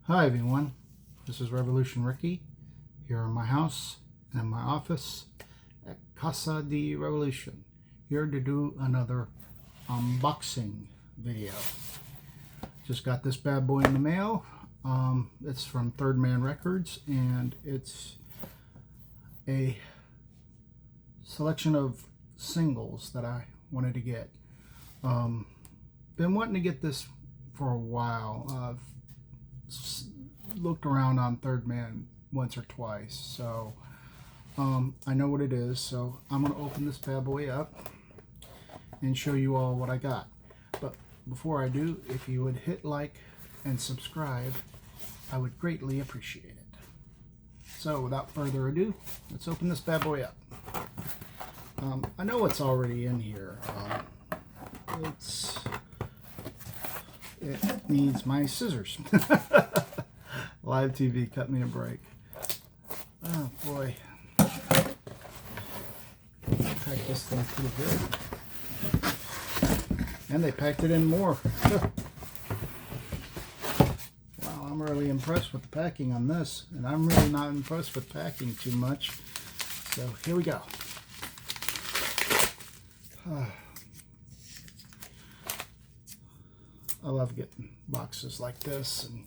Hi everyone, this is Revolution Ricky here in my house and in my office at Casa de Revolution, here to do another unboxing video. Just got this bad boy in the mail. It's from Third Man Records, and it's a selection of singles that I wanted to get. Been wanting to get this for a while. I've looked around on Third Man once or twice, so I know what it is. So I'm going to open this bad boy up and show you all what I got. But before I do, if you would hit like and subscribe, I would greatly appreciate it. So without further ado, let's open this bad boy up. I know what's already in here. It needs my scissors. Live TV cut me a break. Oh boy. Packed this thing pretty good. And they packed it in more. Wow, I'm really impressed with the packing on this. And I'm really not impressed with packing too much. So here we go. I love getting boxes like this and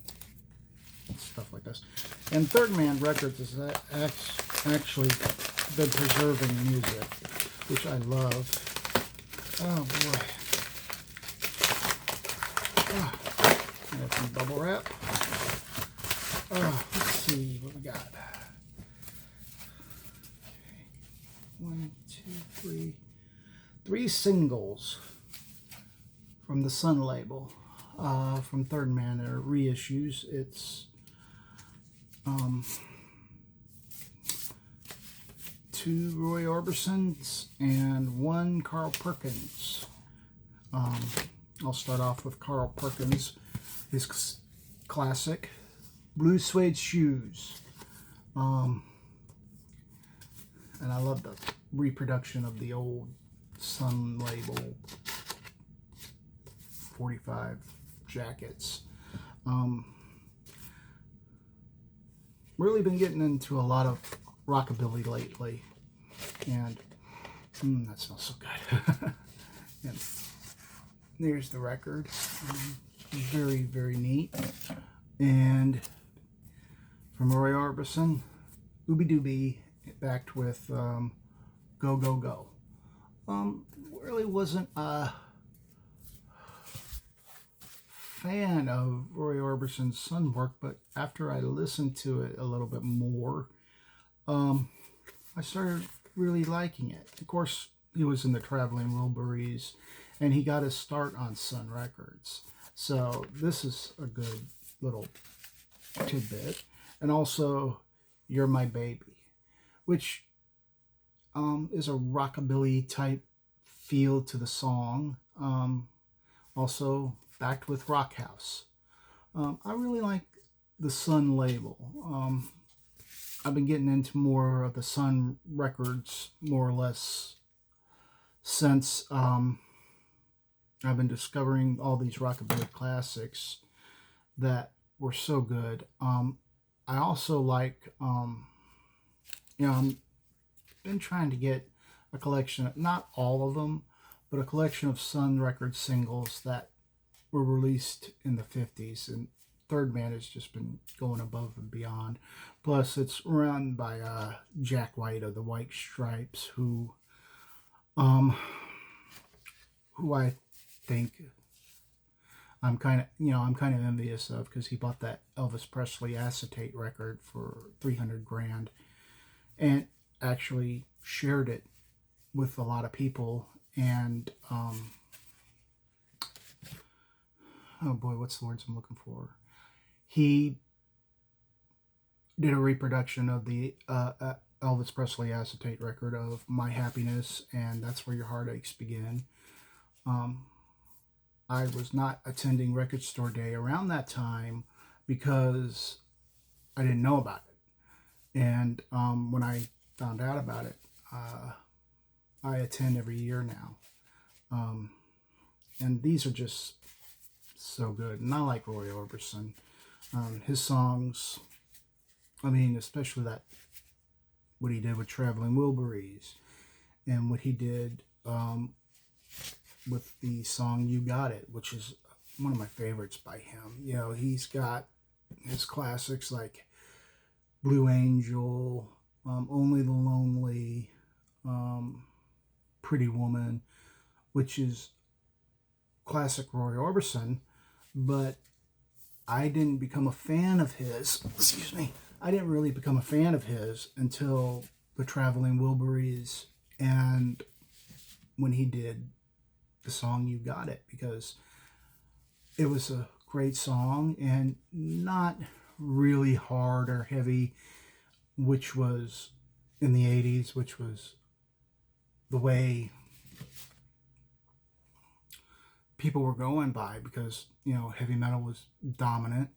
stuff like this. And Third Man Records has actually been preserving music, which I love. Oh boy. Oh, I have some bubble wrap. Oh, let's see what we got. Okay. 1, 2, 3. 3 singles from the Sun label. From Third Man, they're reissues. It's 2 Roy Orbisons and 1 Carl Perkins. I'll start off with Carl Perkins, his classic Blue Suede Shoes. And I love the reproduction of the old Sun label 45 jackets. Really been getting into a lot of rockabilly lately, and that smells so good. And there's the record. Very, very neat. And from Roy Orbison, Ooby Dooby, backed with Go Go Go. Really wasn't a fan of Roy Orbison's Sun work, but after I listened to it a little bit more, I started really liking it. Of course, he was in the Traveling Wilburys, and he got his start on Sun Records. So this is a good little tidbit. And also, You're My Baby, which is a rockabilly type feel to the song. Also backed with Rock House. I really like the Sun label. I've been getting into more of the Sun records, more or less, since I've been discovering all these rockabilly classics that were so good. I also like, I've been trying to get a collection, not all of them, but a collection of Sun Records singles that were released in the 50s, and Third Man has just been going above and beyond. Plus, it's run by Jack White of the White Stripes, who I think I'm kind of envious of, because he bought that Elvis Presley acetate record for $300,000 and actually shared it with a lot of people. And oh boy, what's the words I'm looking for? He did a reproduction of the Elvis Presley acetate record of My Happiness and That's Where Your Heartaches Begin. I was not attending Record Store Day around that time because I didn't know about it. And when I found out about it, I attend every year now. And these are just so good. And I like Roy Orbison. His songs, I mean, especially that what he did with Traveling Wilburys and what he did with the song You Got It, which is one of my favorites by him. You know, he's got his classics like Blue Angel, Only the Lonely, Pretty Woman, which is classic Roy Orbison, but I didn't become a fan of his. Excuse me. I didn't really become a fan of his until the Traveling Wilburys and when he did the song You Got It, because it was a great song and not really hard or heavy, which was in the 80s, which was the way people were going by, because, you know, heavy metal was dominant.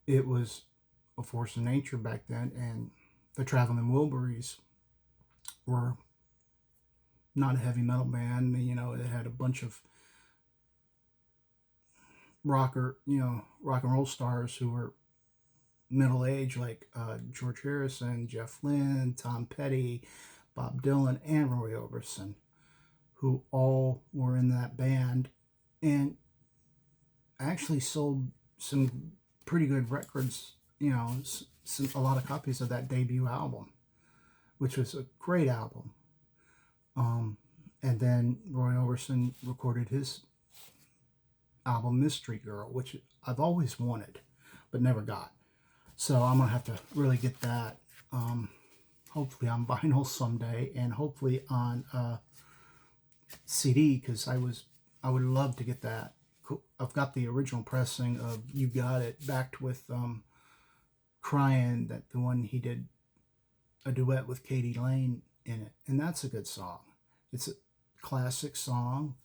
It was a force of nature back then, and the Traveling Wilburys were not a heavy metal band. You know, it had a bunch of rock and roll stars who were middle age, like George Harrison, Jeff Lynne, Tom Petty, Bob Dylan, and Roy Orbison, who all were in that band and actually sold some pretty good records, you know, a lot of copies of that debut album, which was a great album. And then Roy Orbison recorded his album Mystery Girl, which I've always wanted but never got. So I'm going to have to really get that, hopefully on vinyl someday, and hopefully on CD, because I would love to get that. I've got the original pressing of You Got It, backed with Crying, that the one he did a duet with Katie Lane in it, and that's a good song. It's a classic song,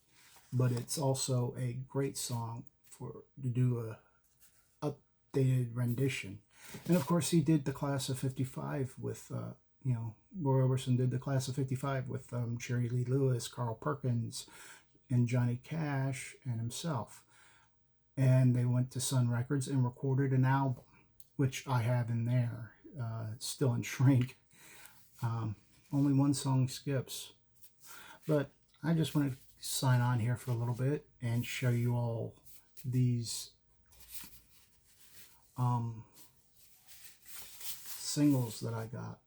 but it's also a great song to do a updated rendition. And of course, he did the Class of '55 with Roy Orbison did the Class of '55 with Jerry Lee Lewis, Carl Perkins, and Johnny Cash and himself. And they went to Sun Records and recorded an album, which I have in there. It's still in shrink. Only one song skips. But I just want to sign on here for a little bit and show you all these singles that I got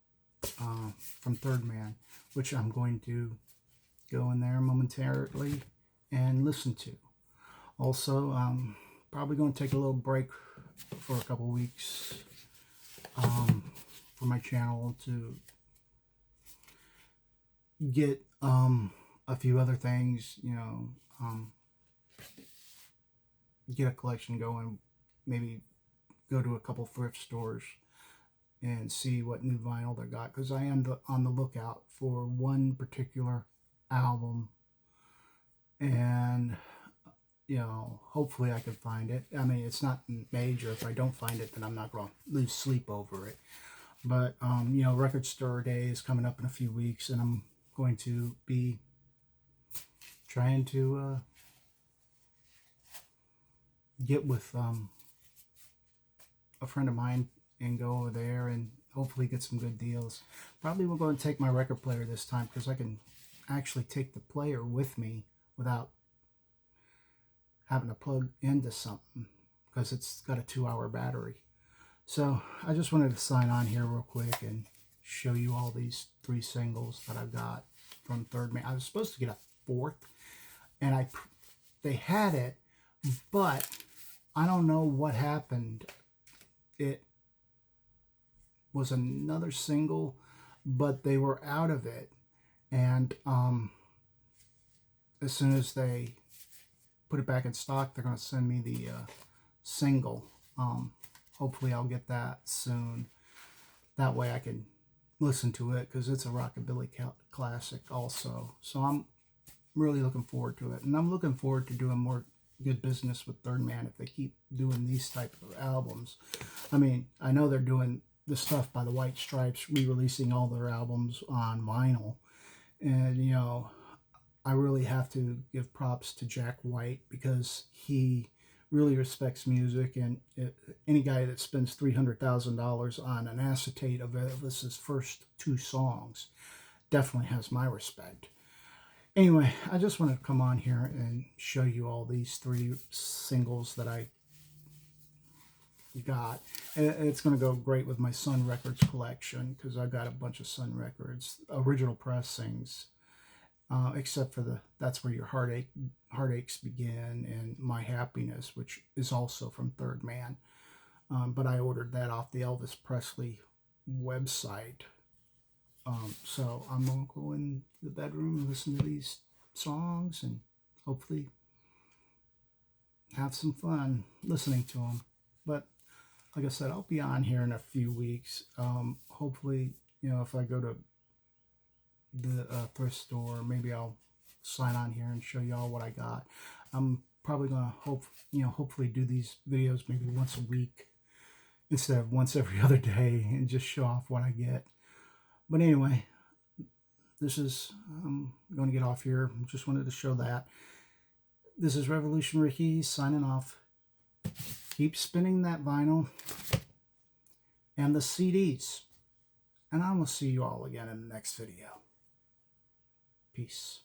from Third Man, which I'm going to go in there momentarily and listen to. Also, probably going to take a little break for a couple weeks for my channel to get a few other things, get a collection going, maybe go to a couple thrift stores and see what new vinyl they got, because I am on the lookout for one particular album, and hopefully I can find it. I mean, it's not major. If I don't find it, then I'm not going to lose sleep over it. But Record Store Day is coming up in a few weeks, and I'm going to be trying to get with a friend of mine and go over there and hopefully get some good deals. Probably we're going to take my record player this time, because I can actually take the player with me without having to plug into something, because it's got a 2-hour battery. So I just wanted to sign on here real quick and show you all these 3 singles that I've got from Third Man. I was supposed to get a 4th, and they had it, but I don't know what happened. It was another single, but they were out of it, and as soon as they put it back in stock, they're going to send me the single. Hopefully I'll get that soon. That way I can listen to it, because it's a rockabilly classic also. So I'm really looking forward to it, and I'm looking forward to doing more good business with Third Man if they keep doing these type of albums. I mean, I know they're doing the stuff by the White Stripes, re-releasing all their albums on vinyl, and I really have to give props to Jack White, because he really respects music, and any guy that spends $300,000 on an acetate of Elvis's first two songs definitely has my respect. Anyway, I just wanted to come on here and show you all these three singles that I got. It's going to go great with my Sun Records collection because I got a bunch of Sun Records original pressings, except for the That's Where Your Heartaches Begin and My Happiness, which is also from Third Man. But I ordered that off the Elvis Presley website. So I'm going to go in the bedroom and listen to these songs and hopefully have some fun listening to them. But like I said, I'll be on here in a few weeks. Hopefully, if I go to the thrift store, maybe I'll sign on here and show y'all what I got. I'm probably gonna hopefully do these videos maybe once a week instead of once every other day, and just show off what I get. But anyway, I'm going to get off here. Just wanted to show that. This is Revolution Ricky signing off. Keep spinning that vinyl and the CDs. And I will see you all again in the next video. Peace.